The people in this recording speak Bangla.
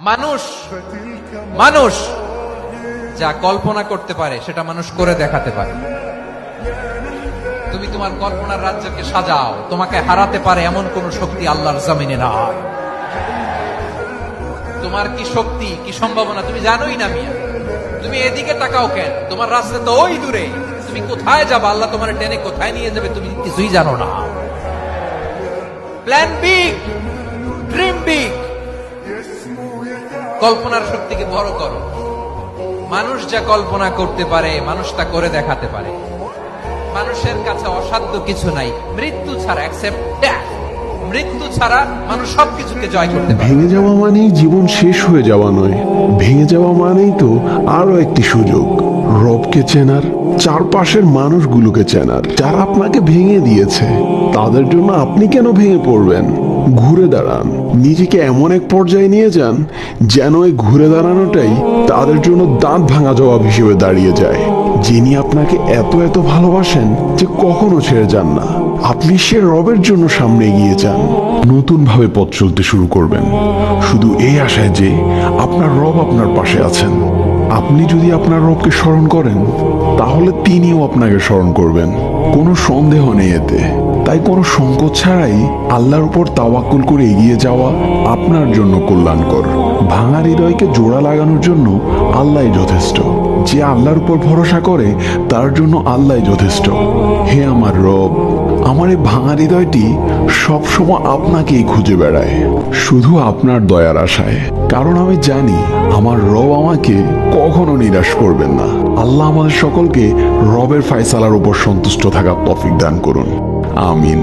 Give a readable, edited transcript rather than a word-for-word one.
মানুষ মানুষ যা কল্পনা করতে পারে সেটা মানুষ করে দেখাতে পারে। তুমি তোমার কল্পনার রাজ্যকে সাজাও, তোমাকে হারাতে পারে এমন কোন শক্তি আল্লাহর জমিনে নাই। তোমার কি শক্তি, কি সম্ভাবনা তুমি জানোই না মিয়া। তুমি এদিকে তাকাও কেন? তোমার রাস্তা তো ওই দূরে। তুমি কোথায় যাবে, আল্লাহ তোমার টেনে কোথায় নিয়ে যাবে তুমি কিছুই জানো না। প্ল্যান বিগ, ড্রিম বিগ, কল্পনার শক্তিকে বড় করো। মানুষ যা কল্পনা করতে পারে মানুষ তা করে দেখাতে পারে। মানুষের কাছে অসাধ্য কিছু নাই মৃত্যু ছাড়া, এক্সেপ্ট ডেথ। মৃত্যু ছাড়া মানুষ সবকিছুকে জয় করতে পারে। ভেঙে যাওয়া মানেই জীবন শেষ হয়ে যাওয়া নয়, ভেঙে যাওয়া মানেই তো আরো একটি সুযোগ রবকে চেনার, চারপাশের মানুষগুলোকে চেনার যারা আপনাকে ভেঙে দিয়েছে। তাদের জন্য আপনি কেন ভেঙে পড়বেন? ঘুরে দাঁড়ান, নিজেকে এমন এক পর্যায়ে নিয়ে যান যেন এই ঘুরে দাঁড়ানোটাই তাদের জন্য দাঁত ভাঙা জবাব হিসেবে দাঁড়িয়ে যায়। যিনি আপনাকে এত এত ভালোবাসেন যে কখনো ছেড়ে যান না, আপনি সে রবের জন্য সামনে এগিয়ে যান। নতুন ভাবে পথ চলতে শুরু করবেন, শুধু এই আশায় যে আপনার রব আপনার পাশে আছেন। আপনি যদি আপনার রবকে স্মরণ করেন তাহলে তিনিও আপনাকে স্মরণ করবেন, কোনো সন্দেহ নেই এতে। তাই কোনো সংকোচ ছাড়াই আল্লাহর উপর তাওয়াক্কুল করে এগিয়ে যাওয়া আপনার জন্য কল্যাণকর। ভাঙা হৃদয়কে জোড়া লাগানোর জন্য আল্লাহই যথেষ্ট। যে আল্লাহর উপর ভরসা করে তার জন্য আল্লাহই যথেষ্ট। হে আমার রব, আমার এই ভাঙা হৃদয়টি সবসময় আপনাকেই খুঁজে বেড়ায়, শুধু আপনার দয়ার আশায়। কারণ আমি জানি আমার রব আমাকে কখনো নিরাশ করবেন না। আল্লাহ আমাদের সকলকে রবের ফায়সালার উপর সন্তুষ্ট থাকার তৌফিক দান করুন। আমিন।